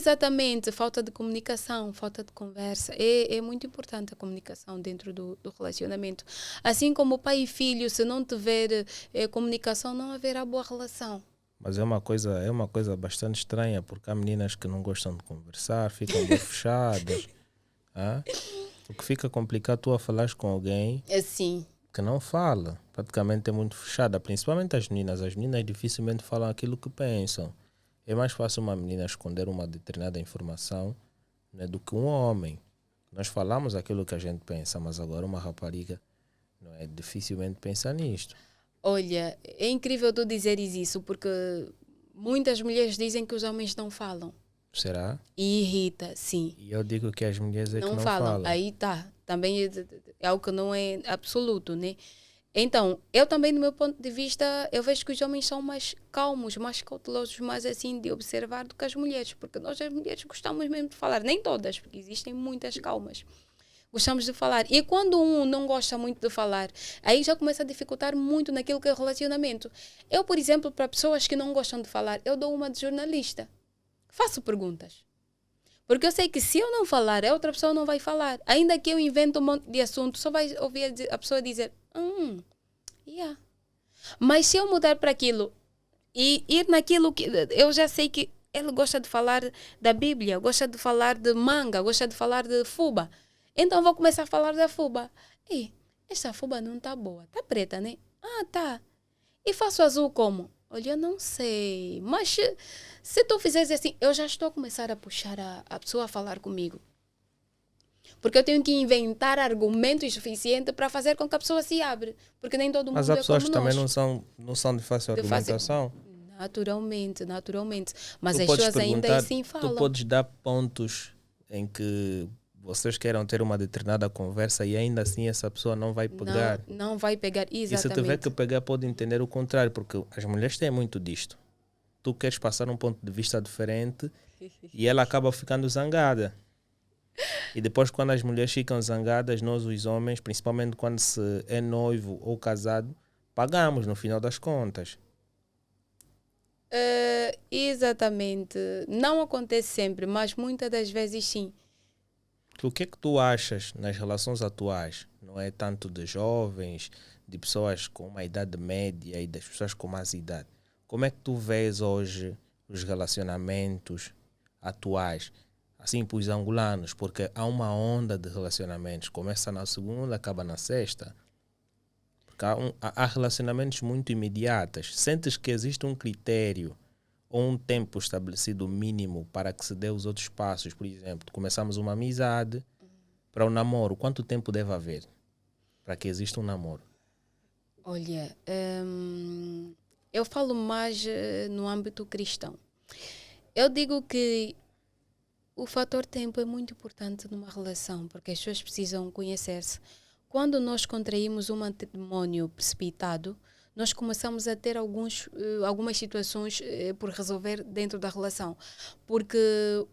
Exatamente, falta de comunicação, falta de conversa. É muito importante a comunicação dentro do relacionamento. Assim como pai e filho, se não tiver comunicação, não haverá boa relação. Mas é uma coisa bastante estranha, porque há meninas que não gostam de conversar, ficam bem fechadas. Ah? O que fica complicado tu a falar com alguém Assim, que não fala, praticamente é muito fechada, principalmente as meninas. As meninas dificilmente falam aquilo que pensam. É mais fácil uma menina esconder uma determinada informação, né, do que um homem. Nós falamos aquilo que a gente pensa, mas agora uma rapariga, não é, dificilmente pensa nisto. olha, é incrível tu dizeres isso, porque muitas mulheres dizem que os homens não falam. Será? E irrita, sim. E eu digo que as mulheres é que Não não falam. falam. Aí tá. Também é algo que não é absoluto, né? Então, eu também, do meu ponto de vista, eu vejo que os homens são mais calmos, mais cautelosos, mais assim de observar do que as mulheres. Porque nós, as mulheres, gostamos mesmo de falar. Nem todas, porque existem muitas calmas. Gostamos de falar. E quando um não gosta muito de falar, aí já começa a dificultar muito naquilo que é o relacionamento. Eu, por exemplo, para pessoas que não gostam de falar, eu dou uma de jornalista. Faço perguntas. Porque eu sei que se eu não falar, a outra pessoa não vai falar. Ainda que eu invente um monte de assunto, só vai ouvir a pessoa dizer, yeah. Mas se eu mudar para aquilo e ir naquilo que eu já sei que ele gosta de falar da Bíblia, gosta de falar de manga, gosta de falar de fuba. Então vou começar a falar da fuba. E esta fuba não tá boa, tá preta, né? Ah, tá. E faço azul como? Olha, eu não sei. Mas se tu fizeres assim, eu já estou a começar a puxar a pessoa a falar comigo. Porque eu tenho que inventar argumentos suficientes para fazer com que a pessoa se abra. Porque nem todo Mas mundo há é pessoas como que também nós. não são de fácil De fazer... argumentação. Naturalmente, naturalmente. Mas Tu as podes pessoas ainda perguntar, assim tu falam. podes dar pontos em que vocês queiram ter uma determinada conversa e ainda assim essa pessoa não vai Não, pegar. não vai pegar E se tiver que exatamente. pegar, pode entender o contrário, porque as mulheres têm muito disto. Tu queres passar um ponto de vista diferente e ela acaba ficando zangada. E depois, quando as mulheres ficam zangadas, nós, os homens, principalmente quando se é noivo ou casado, pagamos no final das contas. Exatamente. Não acontece sempre, mas muitas das vezes sim. O que é que tu achas nas relações atuais? Não é tanto de jovens, de pessoas com uma idade média e das pessoas com mais idade. Como é que tu vês hoje os relacionamentos atuais? Assim, para os angolanos, porque há uma onda de relacionamentos. Começa na segunda, acaba na sexta. Porque há relacionamentos muito imediatos. Sentes que existe um critério ou um tempo estabelecido mínimo para que se dê os outros passos? Por exemplo, começamos uma amizade para o namoro. Quanto tempo deve haver para que exista um namoro? Olha, eu falo mais no âmbito cristão. Eu digo que o fator tempo é muito importante numa relação, porque as pessoas precisam conhecer-se. Quando nós contraímos um matrimônio precipitado, nós começamos a ter algumas situações por resolver dentro da relação. Porque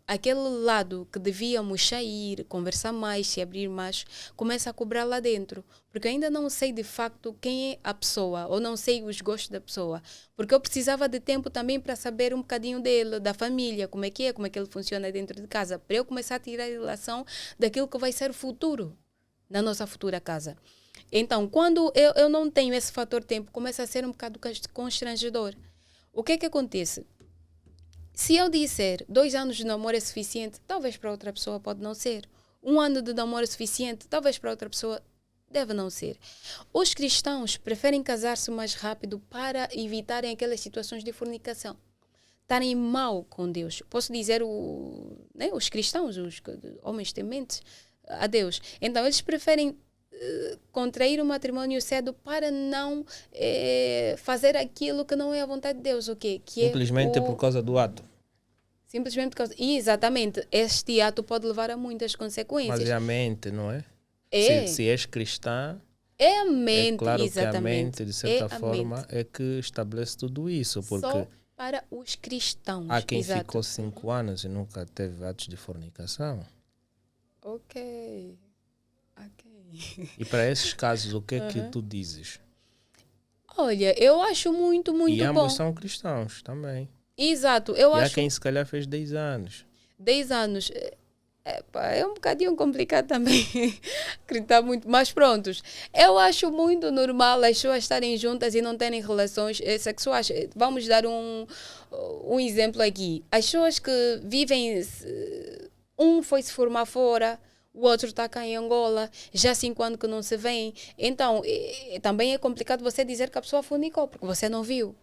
aquele lado que devíamos sair, conversar mais, se abrir mais, começa a cobrar lá dentro. Porque ainda não sei de facto quem é a pessoa, ou não sei os gostos da pessoa. Porque eu precisava de tempo também para saber um bocadinho dele, da família, como é que ele funciona dentro de casa, para eu começar a tirar a relação daquilo que vai ser o futuro, na nossa futura casa. Então, quando eu não tenho esse fator tempo, começa a ser um bocado constrangedor. O que é que acontece? Se eu disser 2 anos de namoro é suficiente, talvez para outra pessoa pode não ser. 1 ano de namoro é suficiente, talvez para outra pessoa deve não ser. Os cristãos preferem casar-se mais rápido para evitarem aquelas situações de fornicação. Estarem mal com Deus. Posso dizer os cristãos, os homens tementes a Deus. Então, eles preferem contrair o matrimônio cedo para não fazer aquilo que não é a vontade de Deus, ok? Que é Simplesmente por causa do ato. simplesmente por causa. E exatamente, este ato pode levar a muitas Mas é consequências. a mente, não é? É, Se és cristã, é a é mente, claro que a exatamente. mente, de É certa a mente. forma, é que estabelece tudo isso. Porque Só para os há cristãos, quem ficou exato. 5 anos e nunca teve atos de fornicação. Ok, ok. E para esses casos, o que é que Aham. tu dizes? Olha, eu acho muito, E muito ambos bom. são cristãos também. Exato, eu E há acho. quem se calhar fez 10 anos. 10 anos. É um bocadinho complicado também acreditar muito, mas prontos. Eu acho muito normal as pessoas estarem juntas e não terem relações sexuais. Vamos dar um exemplo aqui. As pessoas que vivem, um foi se formar fora, o outro está cá em Angola, já há 5 anos que não se vêem. Então, também é complicado você dizer que a pessoa fornicou, porque você não viu.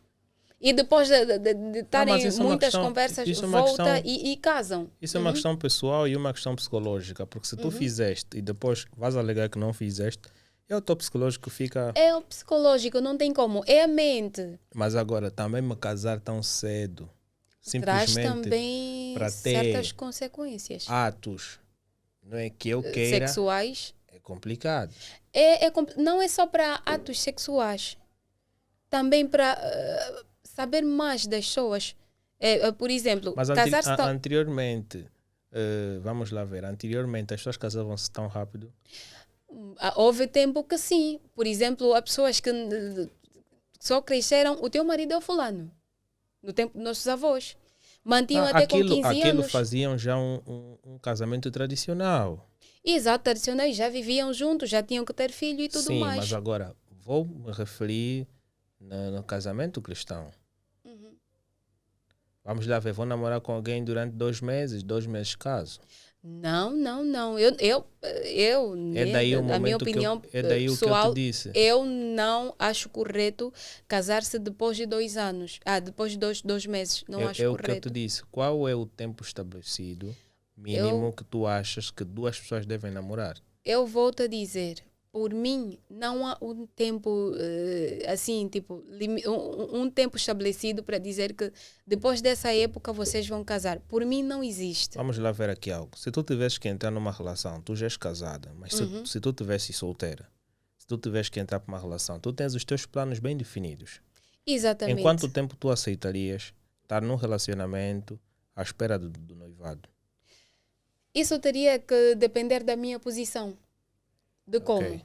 E depois de estarem muitas conversas, volta e casam. Isso é uma questão pessoal e uma questão psicológica. Porque se tu fizeste e depois vais alegar que não fizeste, é o teu psicológico que fica... É o psicológico, não tem como. É a mente. Mas agora, também me casar tão cedo, simplesmente traz também para ter certas consequências. atos, não é que eu queira... Sexuais. É complicado. Não é só para atos sexuais. Também para... saber mais das pessoas. Por exemplo, mas casar-se anteriormente, vamos lá ver, anteriormente as pessoas casavam-se tão rápido? Houve tempo que sim. Por exemplo, há pessoas que só cresceram, o teu marido é o fulano. No tempo dos nossos avós. Mantinham até com 15 anos. Aquilo faziam já um casamento tradicional. Exato, tradicional. Já viviam juntos, já tinham que ter filho e tudo mais. Sim, mas agora vou me referir no casamento cristão. Vamos lá ver, vou namorar com alguém durante 2 meses caso. Não. É daí o momento, na minha opinião é daí pessoal, o que eu te disse. Eu não acho correto casar-se depois de 2 anos. Depois de 2 meses. Não acho correto. É o que eu te disse. Qual é o tempo estabelecido mínimo que tu achas que 2 pessoas devem namorar? Eu vou-te a dizer, por mim, não há um tempo assim, tipo, um tempo estabelecido para dizer que depois dessa época vocês vão casar. Por mim, não existe. Vamos lá ver aqui algo. Se tu tivesses que entrar numa relação, tu já és casada, mas se tu tivesses solteira, se tu tivesses que entrar para uma relação, tu tens os teus planos bem definidos. Exatamente. Em quanto tempo tu aceitarias estar num relacionamento à espera do noivado? Isso teria que depender da minha posição. De como? Okay.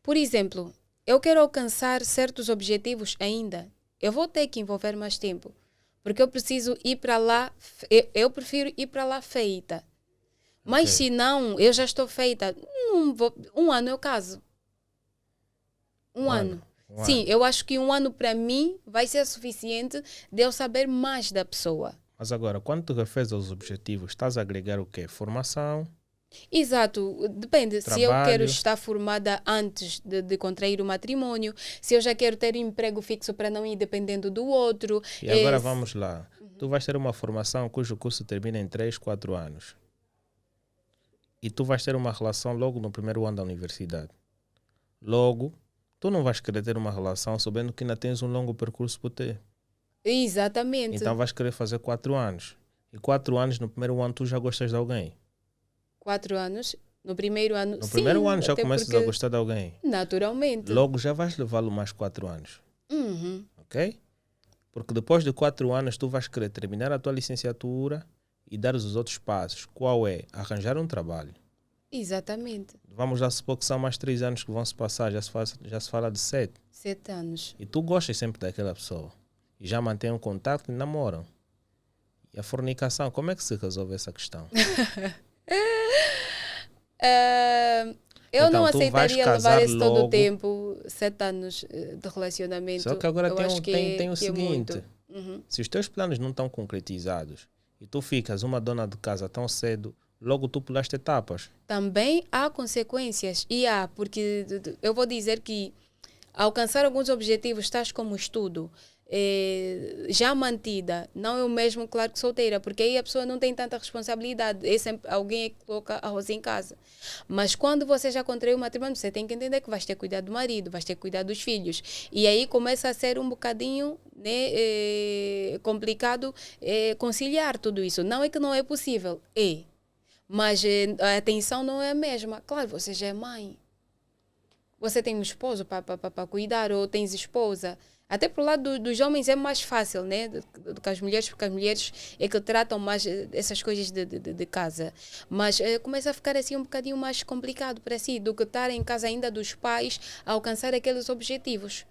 Por exemplo, eu quero alcançar certos objetivos ainda. Eu vou ter que envolver mais tempo. Porque eu preciso ir para lá, eu prefiro ir para lá feita. Mas se não, eu já estou feita, um ano eu caso. Um ano. Sim, eu acho que 1 ano para mim vai ser suficiente de eu saber mais da pessoa. Mas agora, quando tu referes aos objetivos, estás a agregar o quê? Formação? Exato, depende. Trabalho. Se eu quero estar formada antes de contrair o matrimônio, se eu já quero ter um emprego fixo para não ir dependendo do outro. E agora vamos lá. Tu vais ter uma formação cujo curso termina em 3, 4 anos. E tu vais ter uma relação logo no primeiro ano da universidade. Logo, tu não vais querer ter uma relação sabendo que ainda tens um longo percurso por ter. Exatamente. Então vais querer fazer 4 anos. E 4 anos, no primeiro ano, tu já gostas de alguém. 4 anos, no primeiro ano... No primeiro ano já começas a gostar de alguém. Naturalmente. Logo já vais levá-lo mais 4 anos. Ok? Porque depois de 4 anos tu vais querer terminar a tua licenciatura e dar os outros passos. Qual é? Arranjar um trabalho. Exatamente. Vamos já supor que são mais 3 anos que vão se passar. Já se fala de 7. 7 anos. E tu gostas sempre daquela pessoa. E já mantém um contato e namoram. E a fornicação, como é que se resolve essa questão? Eu não aceitaria levar esse todo o tempo, 7 anos de relacionamento. Só que agora tem o que seguinte: se os teus planos não estão concretizados e tu ficas uma dona de casa tão cedo, logo tu pulaste etapas. Também há consequências. Porque eu vou dizer que alcançar alguns objetivos, tais como o estudo, já mantida, não é o mesmo, claro, que solteira, porque aí a pessoa não tem tanta responsabilidade, é sempre alguém que coloca arroz em casa. Mas quando você já contraiu o matrimônio, você tem que entender que vais ter que cuidar do marido, vais ter que cuidar dos filhos, e aí começa a ser um bocadinho, né, complicado conciliar tudo isso. Não é que não é possível, mas a atenção não é a mesma. Claro, você já é mãe, você tem um esposo para cuidar, ou tens esposa. Até pro lado dos homens é mais fácil, né? Do que as mulheres, porque as mulheres é que tratam mais essas coisas de casa. Mas começa a ficar assim um bocadinho mais complicado para si, do que estar em casa ainda dos pais a alcançar aqueles objetivos.